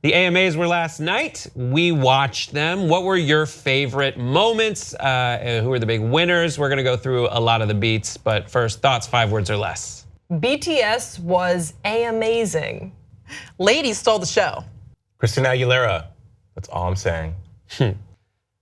The AMAs were last night. We watched them. What were your favorite moments? Who were the big winners? We're gonna go through a lot of the beats, but first, thoughts, 5 words or less. BTS was amazing. Ladies stole the show. Christina Aguilera, that's all I'm saying.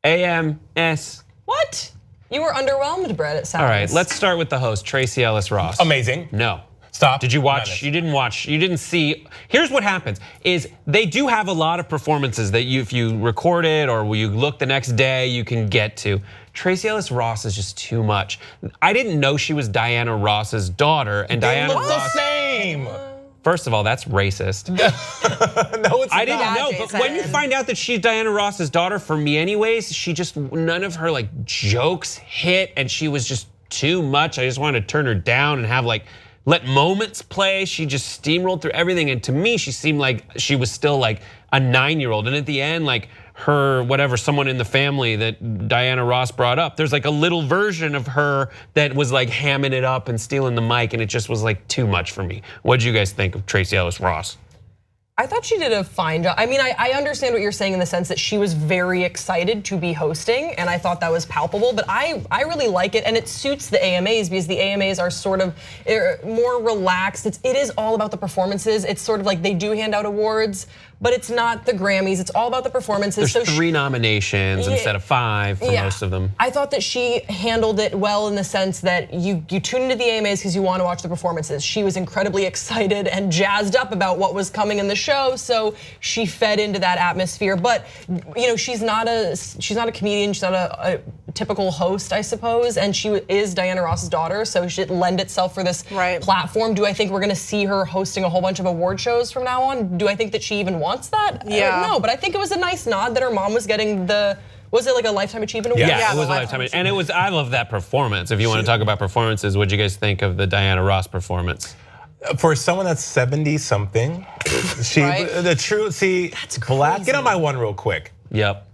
AMS. What? You were underwhelmed, Brett, it sounds. All right, let's start with the host, Tracee Ellis Ross. Amazing. No. Stop. Did you watch? You didn't watch. You didn't see. Here's what happens: is they do have a lot of performances that if you record it or you look the next day, you can get to. Tracee Ellis Ross is just too much. I didn't know she was Diana Ross's daughter, and Diana Look Ross. the same. First of all, that's racist. No, it's I didn't not. know, Yeah, but when you Jason. find out that she's Diana Ross's daughter, for me anyways, she just, none of her like jokes hit, and she was just too much. I just wanted to turn her down and have like, let moments play. She just steamrolled through everything, and to me, she seemed like she was still like a 9-year-old. And at the end, like her, whatever, someone in the family that Diana Ross brought up, there's like a little version of her that was like hamming it up and stealing the mic, and it just was like too much for me. What did you guys think of Tracee Ellis Ross? I thought she did a fine job. I mean, I understand what you're saying in the sense that she was very excited to be hosting, and I thought that was palpable, but I really like it, and it suits the AMAs because the AMAs are sort of more relaxed. It is all about the performances. It's sort of like they do hand out awards, but it's not the Grammys. It's all about the performances. There's 3 nominations instead of 5 for most of them. I thought that she handled it well in the sense that you tune into the AMAs because you want to watch the performances. She was incredibly excited and jazzed up about what was coming in the show, so she fed into that atmosphere. But she's not a comedian. She's not a typical host, I suppose, and she is Diana Ross's daughter, so she lend itself for this platform. Do I think we're going to see her hosting a whole bunch of award shows from now on? Do I think that she even wants that? Yeah. No, but I think it was a nice nod that her mom was getting the. Was it like a Lifetime Achievement Award? Yeah, it was a Lifetime Achievement. And it was, I love that performance. If you want to talk about performances, what did you guys think of the Diana Ross performance? For someone that's 70 something, she the true That's black. crazy. Get on my one real quick. Yep.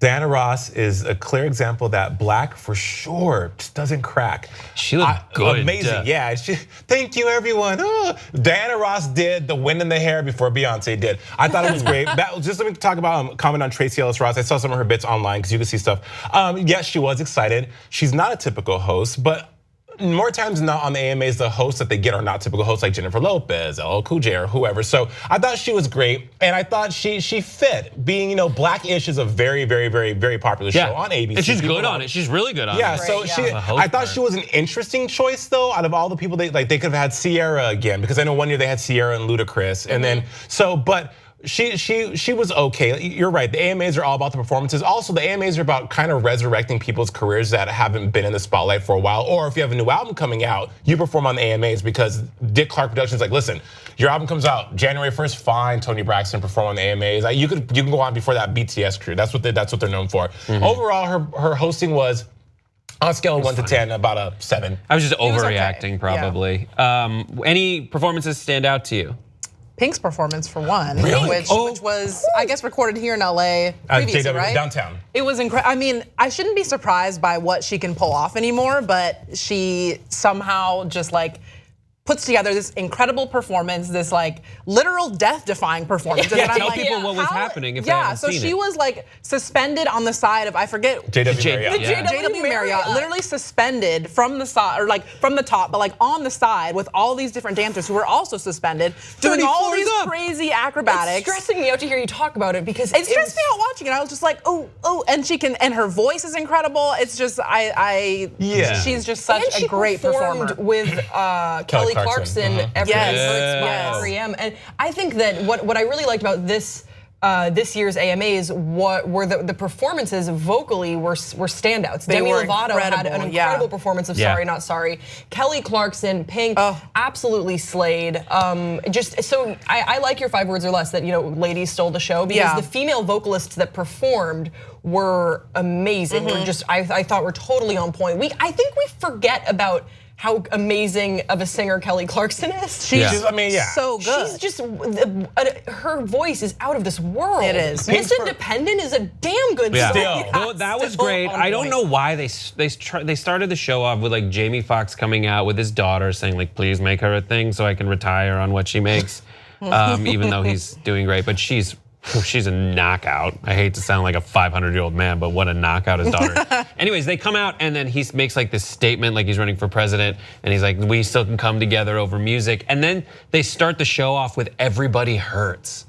Diana Ross is a clear example that black for sure just doesn't crack. She looked good. Amazing, yeah. Thank you, everyone. Oh, Diana Ross did the wind in the hair before Beyonce did. I thought it was great. Just let me talk about, comment on Tracee Ellis Ross. I saw some of her bits online because you can see stuff. Yes, she was excited. She's not a typical host, but more times than not on the AMAs, the hosts that they get are not typical hosts like Jennifer Lopez, LL Cool J, or whoever. So I thought she was great, and I thought she fit. Being, Black-ish is a very, very, very, very popular show on ABC. And she's good on it. She's really good on it. Yeah, so I thought she was an interesting choice though. Out of all the people, they could have had Sierra again, because I know one year they had Sierra and Ludacris, and then but. She was okay. You're right. The AMAs are all about the performances. Also, the AMAs are about kind of resurrecting people's careers that haven't been in the spotlight for a while. Or if you have a new album coming out, you perform on the AMAs because Dick Clark Productions like, listen, your album comes out January 1st. Fine, Tony Braxton perform on the AMAs. You can go on before that BTS crew. That's what they're known for. Overall, her hosting was, on a scale of 1 to 10, about a 7. I was just overreacting probably. Any performances stand out to you? Pink's performance for one, Really? which was, I guess, recorded here in LA previously, right? Downtown. It was incredible. I mean, I shouldn't be surprised by what she can pull off anymore, but she somehow just like puts together this incredible performance, this like literal death-defying performance. Yeah, tell people what was happening if they haven't so seen she it. was like suspended on the side of, I forget. JW Marriott. JW Marriott, literally suspended from the side, or like from the top, but like on the side with all these different dancers who were also suspended, doing all these crazy acrobatics. It's stressing me out to hear you talk about it because it stressed me out watching it. I was just like, oh, and her voice is incredible. It's just, she's just such a great performer. With Kelly Clarkson, Everything Hurts by R.E.M. And I think that what I really liked about this year's AMAs were the performances vocally were standouts. Demi Lovato had an incredible performance of Sorry Not Sorry. Kelly Clarkson, Pink, absolutely slayed. I like your 5 words or less that ladies stole the show because the female vocalists that performed were amazing. Were just I thought were totally on point. I think we forget about how amazing of a singer Kelly Clarkson is. She's so good. She's just, her voice is out of this world. It is. Miss Independent is a damn good song. That was great. I don't know why they started the show off with like Jamie Foxx coming out with his daughter saying like, please make her a thing so I can retire on what she makes. even though he's doing great. But she's a knockout. I hate to sound like a 500-year-old man, but what a knockout his daughter. Anyways, they come out and then he makes like this statement like he's running for president and he's like, we still can come together over music. And then they start the show off with Everybody Hurts.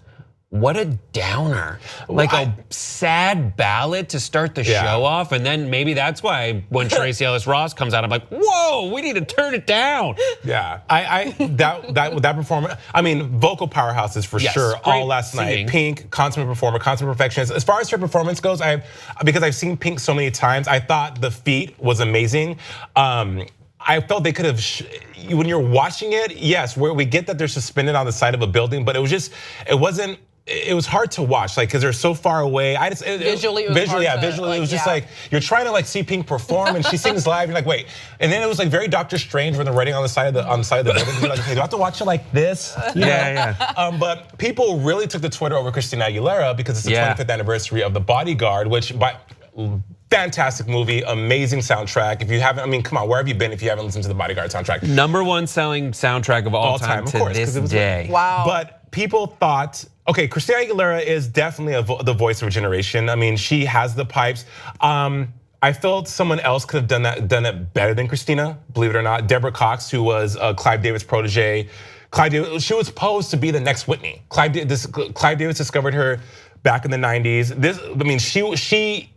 What a downer. Like a sad ballad to start the show off. And then maybe that's why when Tracee Ellis Ross comes out, I'm like, whoa, we need to turn it down. Yeah, that performance, I mean, vocal powerhouses for sure. All last night. Pink, consummate performer, consummate perfectionist. As far as her performance goes, because I've seen Pink so many times, I thought the feat was amazing. I felt they could have, when you're watching it, yes, where we get that they're suspended on the side of a building, but it was hard to watch, like, because they're so far away. Visually, it was just like you're trying to like see Pink perform, and she sings live. You're like, wait, and then it was like very Doctor Strange when they're writing on the side of the building. You're like, okay, do I have to watch it like this? Yeah. But people really took to Twitter over Christina Aguilera because it's the 25th anniversary of The Bodyguard, which fantastic movie, amazing soundtrack. If you haven't, I mean, come on, where have you been if you haven't listened to the Bodyguard soundtrack? #1 selling soundtrack of all time to this day. Wow. But people thought, okay, Christina Aguilera is definitely the voice of a generation. I mean, she has the pipes. I felt someone else could have done it better than Christina, believe it or not. Deborah Cox, who was Clive David's protege. She was posed to be the next Whitney. Clive Davis discovered her back in the 90s. She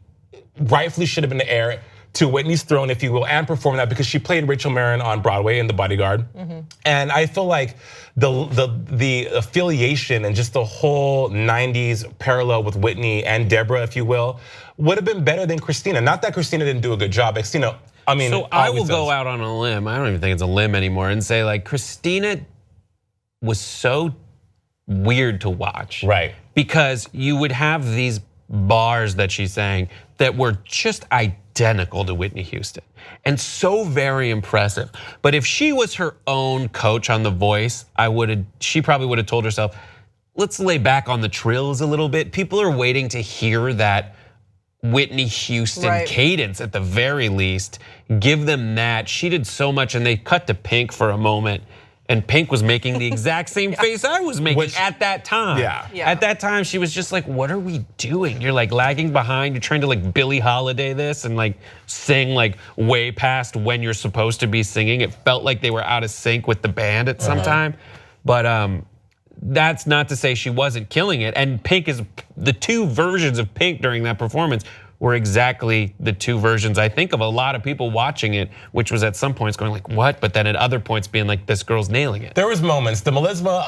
rightfully should have been the heir to Whitney's throne, if you will, and perform that because she played Rachel Marin on Broadway in The Bodyguard. And I feel like the affiliation and just the whole 90s parallel with Whitney and Deborah, if you will, would have been better than Christina. Not that Christina didn't do a good job. Christina, I mean, so I will go out on a limb. I don't even think it's a limb anymore, and say like Christina was so weird to watch, right? Because you would have these bars that she sang that were just identical to Whitney Houston and so very impressive. But if she was her own coach on The Voice, she probably would have told herself, let's lay back on the trills a little bit. People are waiting to hear that Whitney Houston cadence at the very least. Give them that. She did so much, and they cut to Pink for a moment. And Pink was making the exact same face I was making at that time. At that time, she was just like, what are we doing? You're like lagging behind. You're trying to like Billie Holiday this and like sing like way past when you're supposed to be singing. It felt like they were out of sync with the band at some time. But that's not to say she wasn't killing it. And Pink is, the two versions of Pink during that performance were exactly the two versions I think of a lot of people watching it, which was at some points going like, what? But then at other points being like, this girl's nailing it. There was moments, the melisma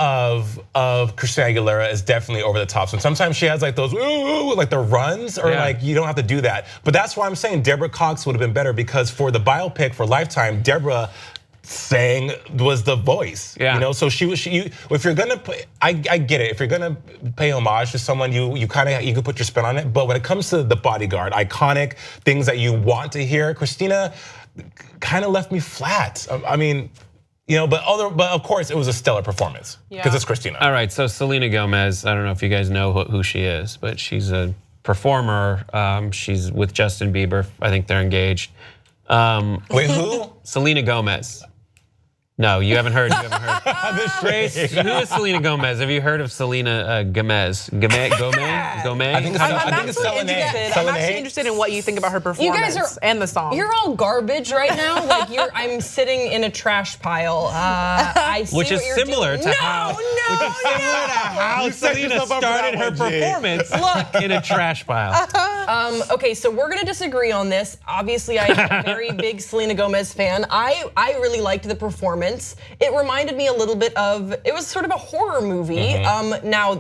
of Christina Aguilera is definitely over the top. So sometimes she has like those, like the runs, or like you don't have to do that. But that's why I'm saying Deborah Cox would have been better, because for the biopic for Lifetime, Deborah sang was the voice, you know. So if you're gonna I get it. If you're gonna pay homage to someone, you can put your spin on it. But when it comes to The Bodyguard, iconic things that you want to hear, Christina kind of left me flat. I mean, you know, but of course it was a stellar performance because it's Christina. All right, so Selena Gomez, I don't know if you guys know who she is, but she's a performer. She's with Justin Bieber. I think they're engaged. Wait, who? Selena Gomez. No, you haven't heard. Grace, who is Selena Gomez? Have you heard of Selena Gomez? Gomez? I think it's Selena. I'm actually interested in what you think about her performance and the song. You're all garbage right now. Like I'm sitting in a trash pile. I see which is what you're similar doing. to how Selena started her performance. Look, in a trash pile. Okay, so we're gonna disagree on this. Obviously, I'm a very big Selena Gomez fan. I really liked the performance. It reminded me a little bit of, it was sort of a horror movie. Now,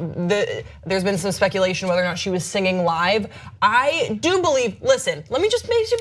there's been some speculation whether or not she was singing live. I do believe, listen, let me just make sure.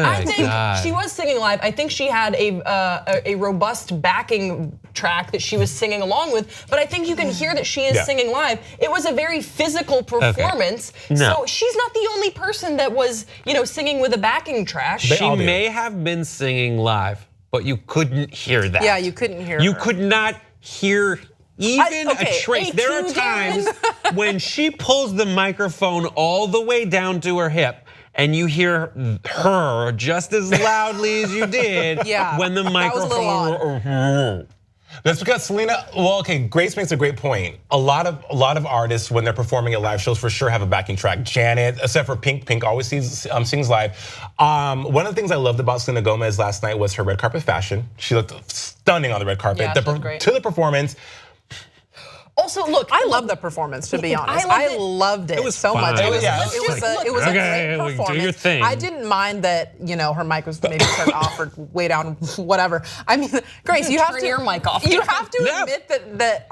I think she was singing live. I think she had a robust backing track that she was singing along with, but I think you can hear that she is singing live. It was a very physical performance. So she's not the only person that was, singing with a backing track. She may have been singing live, but you couldn't hear that. Yeah, you couldn't hear You her. could not hear even a trace. There are times when she pulls the microphone all the way down to her hip, and you hear her just as loudly as you did when the microphone. That's because Selena, well, okay, Grace makes a great point. A lot of artists, when they're performing at live shows, for sure have a backing track. Janet, except for Pink always sings live. One of the things I loved about Selena Gomez last night was her red carpet fashion. She looked stunning on the red carpet. Yeah, she looked great. To the performance. Also, look, I love the performance, to be honest. I loved it was so fine. much. It was a okay, great performance. do your thing. I didn't mind that, her mic was maybe turned off or way down, whatever. I mean, Grace, you have to turn your mic off. You have to admit that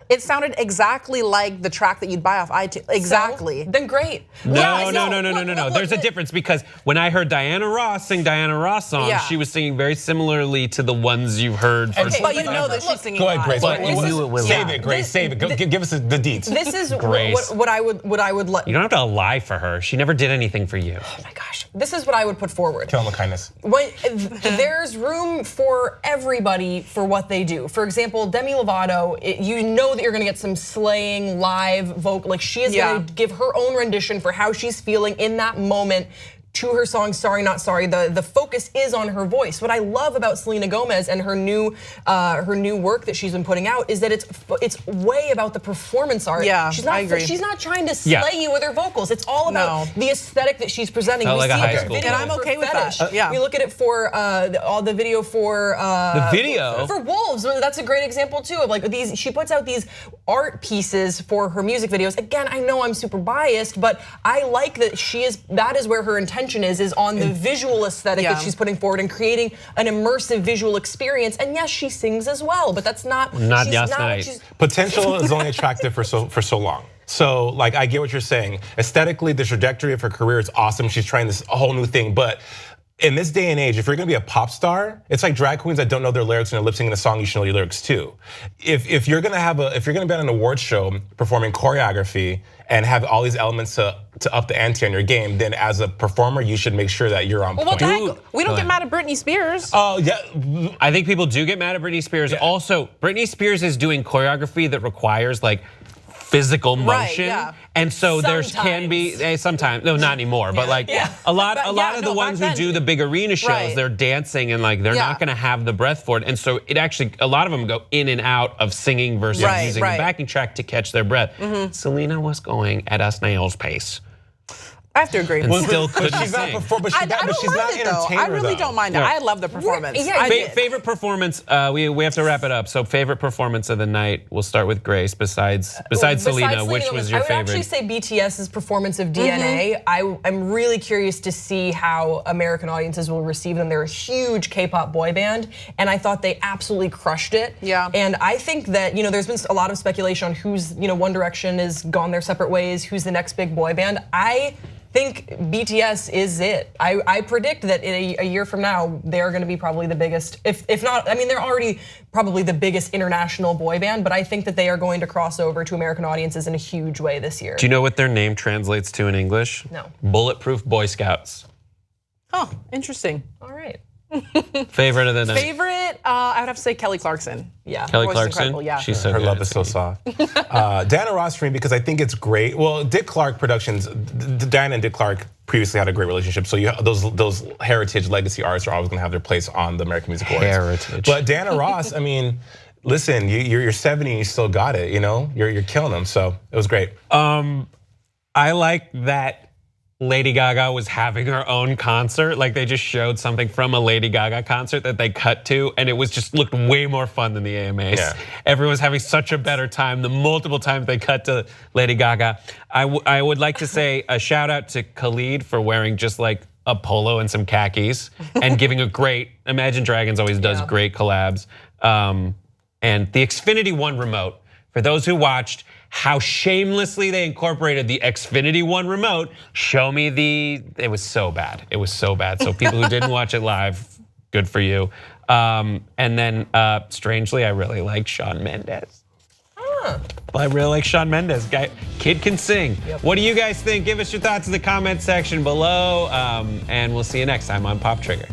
it sounded exactly like the track that you'd buy off iTunes. Exactly. So, then great. No. There's a difference because when I heard Diana Ross sing Diana Ross songs, she was singing very similarly to the ones you've heard. Okay, but you know that she's singing Go ahead, Grace. live. Save it, Grace. Save it. Give us the deets. This is Grace. what I would let. You don't have to lie for her. She never did anything for you. Oh my gosh. This is what I would put forward. Kill them with kindness. There's room for everybody for what they do. For example, Demi Lovato, you know that you're gonna get some slaying live vocal. Like she is gonna give her own rendition for how she's feeling in that moment to her song Sorry Not Sorry. The focus is on her voice. What I love about Selena Gomez and her new work that she's been putting out is that it's way about the performance art. Yeah, I agree. She's not trying to slay you with her vocals. It's all about the aesthetic that she's presenting. Felt like a high school. And I'm okay with that. Yeah. We look at it for all the video for the video for Wolves. That's a great example too of like these. She puts out these art pieces for her music videos. Again, I know I'm super biased, but I like that that is where her intention is on the visual aesthetic that she's putting forward and creating an immersive visual experience. And yes, she sings as well, but that's not night. Potential is only attractive for so long. So like I get what you're saying. Aesthetically, the trajectory of her career is awesome. She's trying this whole new thing, but in this day and age, if you're gonna be a pop star, it's like drag queens that don't know their lyrics and are lip syncing a song, you should know your lyrics too. If you're gonna be on an award show performing choreography and have all these elements to up the ante on your game, then as a performer, you should make sure that you're on point. We don't get mad at Britney Spears. Oh yeah. I think people do get mad at Britney Spears. Yeah. Also, Britney Spears is doing choreography that requires like physical motion, and so there can be sometimes, no, not anymore, but like a lot of the ones who do the big arena shows, they're dancing and like they're not going to have the breath for it, and so it actually a lot of them go in and out of singing versus using the backing track to catch their breath. Selena was going at a snail's pace. I have to agree. And still couldn't she's sing. But she's not entertainer. I really don't mind it. I love the performance. Favorite performance. We have to wrap it up. So favorite performance of the night. We'll start with Grace. Besides Selena, which was your favorite? I would actually say BTS's performance of DNA. I'm really curious to see how American audiences will receive them. They're a huge K-pop boy band, and I thought they absolutely crushed it. Yeah. And I think that there's been a lot of speculation on who's One Direction has gone their separate ways. Who's the next big boy band? I think BTS is it. I predict that in a year from now, they're gonna be probably the biggest, if not, I mean, they're already probably the biggest international boy band, but I think that they are going to cross over to American audiences in a huge way this year. Do you know what their name translates to in English? No. Bulletproof Boy Scouts. Oh, interesting. All right. Favorite of the night? Favorite, I would have to say Kelly Clarkson. Yeah. Kelly Clarkson? Yeah. She's so Her good love is so soft. Diana Ross for me because I think it's great. Well, Dick Clark Productions, Diana and Dick Clark previously had a great relationship. So those heritage legacy artists are always gonna have their place on the American Music Awards. Heritage. But Diana Ross, I mean, listen, you're 70 and you still got it, You're killing them, so it was great. I like that Lady Gaga was having her own concert. Like they just showed something from a Lady Gaga concert that they cut to, and it was just looked way more fun than the AMAs. Yeah. Everyone's having such a better time the multiple times they cut to Lady Gaga. I would like to say a shout out to Khalid for wearing just like a polo and some khakis and giving a great, Imagine Dragons always does great collabs. And the Xfinity One remote, for those who watched, how shamelessly they incorporated the Xfinity One remote. Show me it was so bad. It was so bad. So people who didn't watch it live, good for you. And then strangely, I really like Shawn Mendes. I really like Shawn Mendes. Kid can sing. What do you guys think? Give us your thoughts in the comment section below. And we'll see you next time on Pop Trigger.